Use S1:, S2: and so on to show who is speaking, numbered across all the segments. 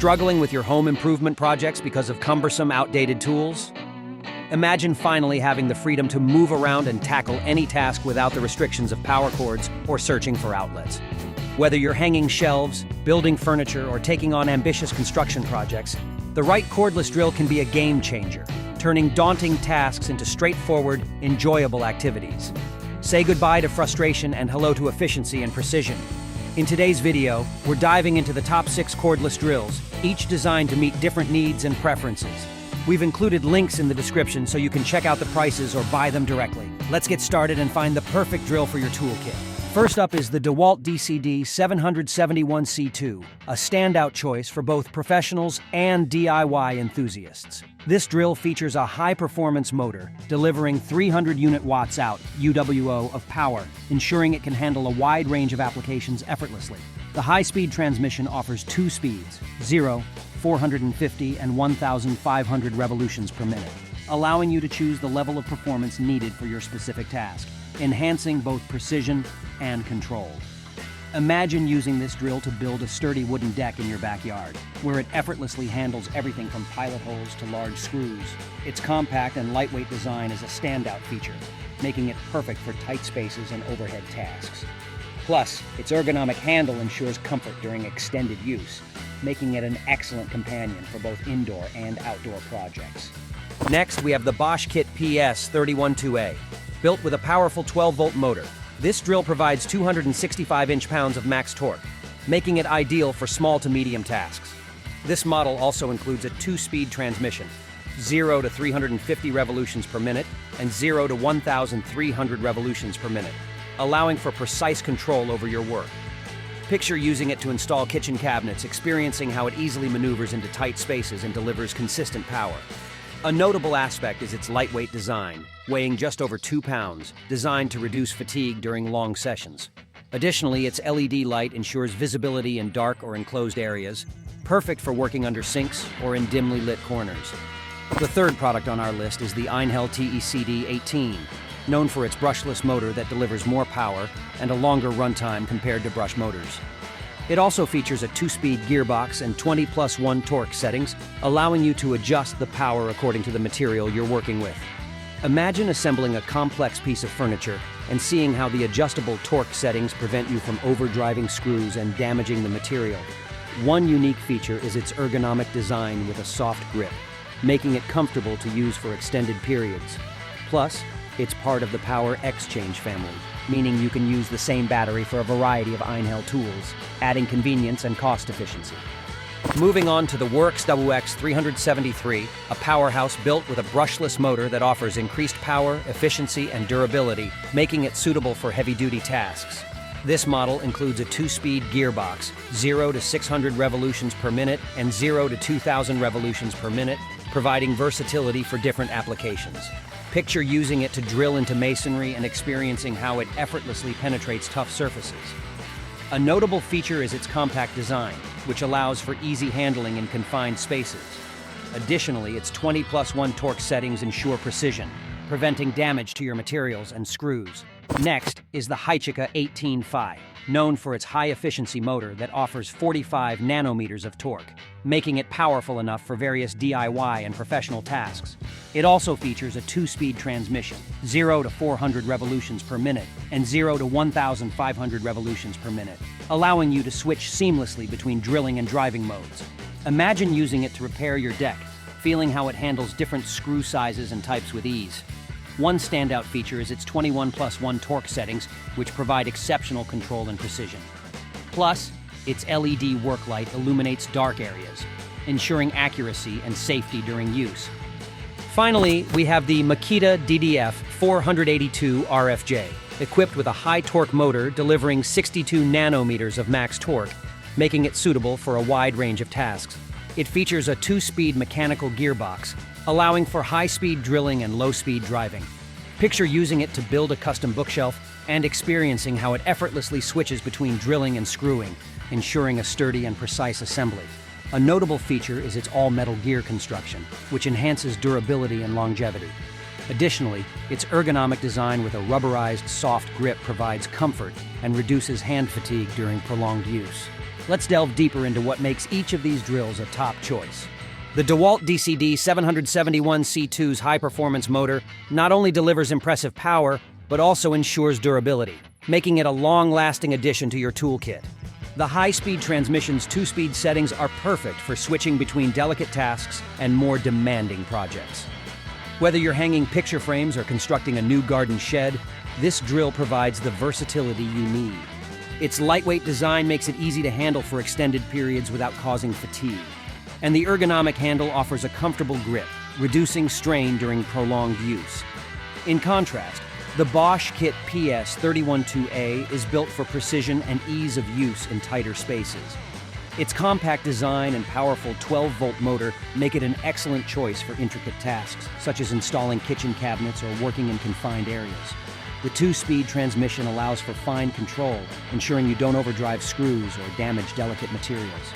S1: Struggling with your home improvement projects because of cumbersome, outdated tools? Imagine finally having the freedom to move around and tackle any task without the restrictions of power cords or searching for outlets. Whether you're hanging shelves, building furniture, or taking on ambitious construction projects, the right cordless drill can be a game changer, turning daunting tasks into straightforward, enjoyable activities. Say goodbye to frustration and hello to efficiency and precision. In today's video, we're diving into the top 6 cordless drills, each designed to meet different needs and preferences. We've included links in the description so you can check out the prices or buy them directly. Let's get started and find the perfect drill for your toolkit. First up is the DeWalt DCD 771C2, a standout choice for both professionals and DIY enthusiasts. This drill features a high-performance motor, delivering 300 unit watts out, UWO, of power, ensuring it can handle a wide range of applications effortlessly. The high-speed transmission offers 2 speeds, 0, 450, and 1,500 revolutions per minute, allowing you to choose the level of performance needed for your specific task, enhancing both precision and control. Imagine using this drill to build a sturdy wooden deck in your backyard, where it effortlessly handles everything from pilot holes to large screws. Its compact and lightweight design is a standout feature, making it perfect for tight spaces and overhead tasks. Plus, its ergonomic handle ensures comfort during extended use, making it an excellent companion for both indoor and outdoor projects. Next, we have the Bosch Kit PS 312A. Built with a powerful 12-volt motor, this drill provides 265 inch-pounds of max torque, making it ideal for small to medium tasks. This model also includes a 2-speed transmission, 0 to 350 revolutions per minute and 0 to 1,300 revolutions per minute, allowing for precise control over your work. Picture using it to install kitchen cabinets, experiencing how it easily maneuvers into tight spaces and delivers consistent power. A notable aspect is its lightweight design, weighing just over 2 pounds, designed to reduce fatigue during long sessions. Additionally, its LED light ensures visibility in dark or enclosed areas, perfect for working under sinks or in dimly lit corners. The third product on our list is the Einhell TECD-18, known for its brushless motor that delivers more power and a longer runtime compared to brush motors. It also features a 2-speed gearbox and 20+1 torque settings, allowing you to adjust the power according to the material you're working with. Imagine assembling a complex piece of furniture and seeing how the adjustable torque settings prevent you from overdriving screws and damaging the material. One unique feature is its ergonomic design with a soft grip, making it comfortable to use for extended periods. Plus, it's part of the Power Exchange family, meaning you can use the same battery for a variety of Einhell tools, adding convenience and cost efficiency. Moving on to the Works WX373, a powerhouse built with a brushless motor that offers increased power, efficiency, and durability, making it suitable for heavy-duty tasks. This model includes a 2-speed gearbox, 0 to 600 revolutions per minute and 0 to 2,000 revolutions per minute, providing versatility for different applications. Picture using it to drill into masonry and experiencing how it effortlessly penetrates tough surfaces. A notable feature is its compact design, which allows for easy handling in confined spaces. Additionally, its 20+1 torque settings ensure precision, preventing damage to your materials and screws. Next is the Heichika 18Phi, known for its high-efficiency motor that offers 45 nanometers of torque, making it powerful enough for various DIY and professional tasks. It also features a 2-speed transmission, 0 to 400 revolutions per minute and 0 to 1,500 revolutions per minute, allowing you to switch seamlessly between drilling and driving modes. Imagine using it to repair your deck, feeling how it handles different screw sizes and types with ease. One standout feature is its 21+1 torque settings, which provide exceptional control and precision. Plus, its LED work light illuminates dark areas, ensuring accuracy and safety during use. Finally, we have the Makita DDF 482 RFJ, equipped with a high-torque motor delivering 62 nanometers of max torque, making it suitable for a wide range of tasks. It features a 2-speed mechanical gearbox, allowing for high-speed drilling and low-speed driving. Picture using it to build a custom bookshelf and experiencing how it effortlessly switches between drilling and screwing, ensuring a sturdy and precise assembly. A notable feature is its all-metal gear construction, which enhances durability and longevity. Additionally, its ergonomic design with a rubberized soft grip provides comfort and reduces hand fatigue during prolonged use. Let's delve deeper into what makes each of these drills a top choice. The DeWalt DCD 771C2's high-performance motor not only delivers impressive power, but also ensures durability, making it a long-lasting addition to your toolkit. The high-speed transmission's 2-speed settings are perfect for switching between delicate tasks and more demanding projects. Whether you're hanging picture frames or constructing a new garden shed, this drill provides the versatility you need. Its lightweight design makes it easy to handle for extended periods without causing fatigue. And the ergonomic handle offers a comfortable grip, reducing strain during prolonged use. In contrast, the Bosch Kit PS312A is built for precision and ease of use in tighter spaces. Its compact design and powerful 12-volt motor make it an excellent choice for intricate tasks, such as installing kitchen cabinets or working in confined areas. The 2-speed transmission allows for fine control, ensuring you don't overdrive screws or damage delicate materials.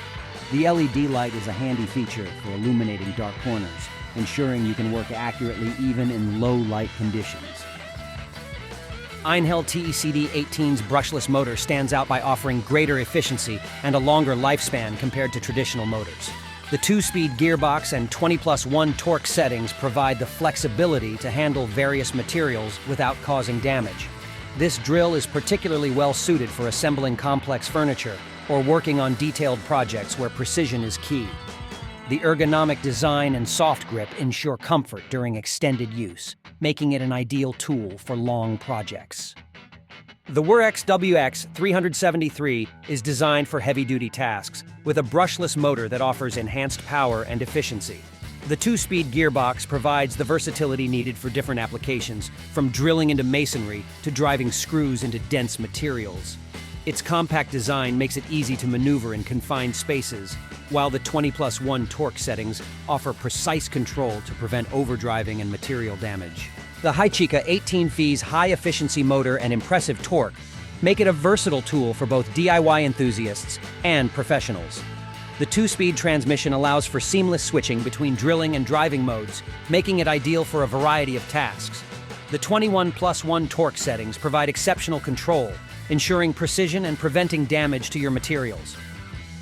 S1: The LED light is a handy feature for illuminating dark corners, ensuring you can work accurately even in low light conditions. Einhell TECD18's brushless motor stands out by offering greater efficiency and a longer lifespan compared to traditional motors. The 2-speed gearbox and 20+1 torque settings provide the flexibility to handle various materials without causing damage. This drill is particularly well suited for assembling complex furniture or working on detailed projects where precision is key. The ergonomic design and soft grip ensure comfort during extended use, making it an ideal tool for long projects. The Wurex WX373 is designed for heavy-duty tasks, with a brushless motor that offers enhanced power and efficiency. The 2-speed gearbox provides the versatility needed for different applications, from drilling into masonry to driving screws into dense materials. Its compact design makes it easy to maneuver in confined spaces, while the 20+1 torque settings offer precise control to prevent overdriving and material damage. The Haichika 18 Fee's high-efficiency motor and impressive torque make it a versatile tool for both DIY enthusiasts and professionals. The 2-speed transmission allows for seamless switching between drilling and driving modes, making it ideal for a variety of tasks. The 21+1 torque settings provide exceptional control, ensuring precision and preventing damage to your materials.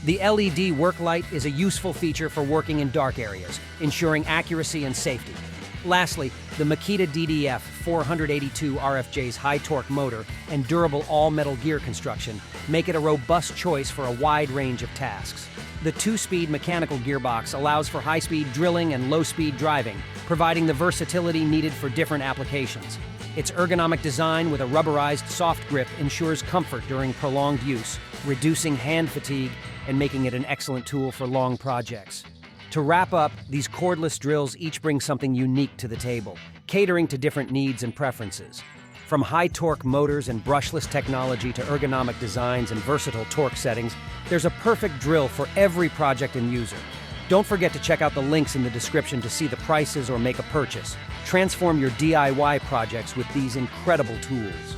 S1: The LED work light is a useful feature for working in dark areas, ensuring accuracy and safety. Lastly, the Makita DDF 482 RFJ's high-torque motor and durable all-metal gear construction make it a robust choice for a wide range of tasks. The 2-speed mechanical gearbox allows for high-speed drilling and low-speed driving, providing the versatility needed for different applications. Its ergonomic design with a rubberized soft grip ensures comfort during prolonged use, reducing hand fatigue and making it an excellent tool for long projects. To wrap up, these cordless drills each bring something unique to the table, catering to different needs and preferences. From high-torque motors and brushless technology to ergonomic designs and versatile torque settings, there's a perfect drill for every project and user. Don't forget to check out the links in the description to see the prices or make a purchase. Transform your DIY projects with these incredible tools.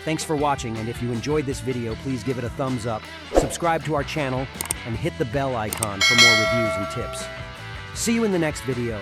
S1: Thanks for watching, and if you enjoyed this video, please give it a thumbs up, subscribe to our channel, and hit the bell icon for more reviews and tips. See you in the next video.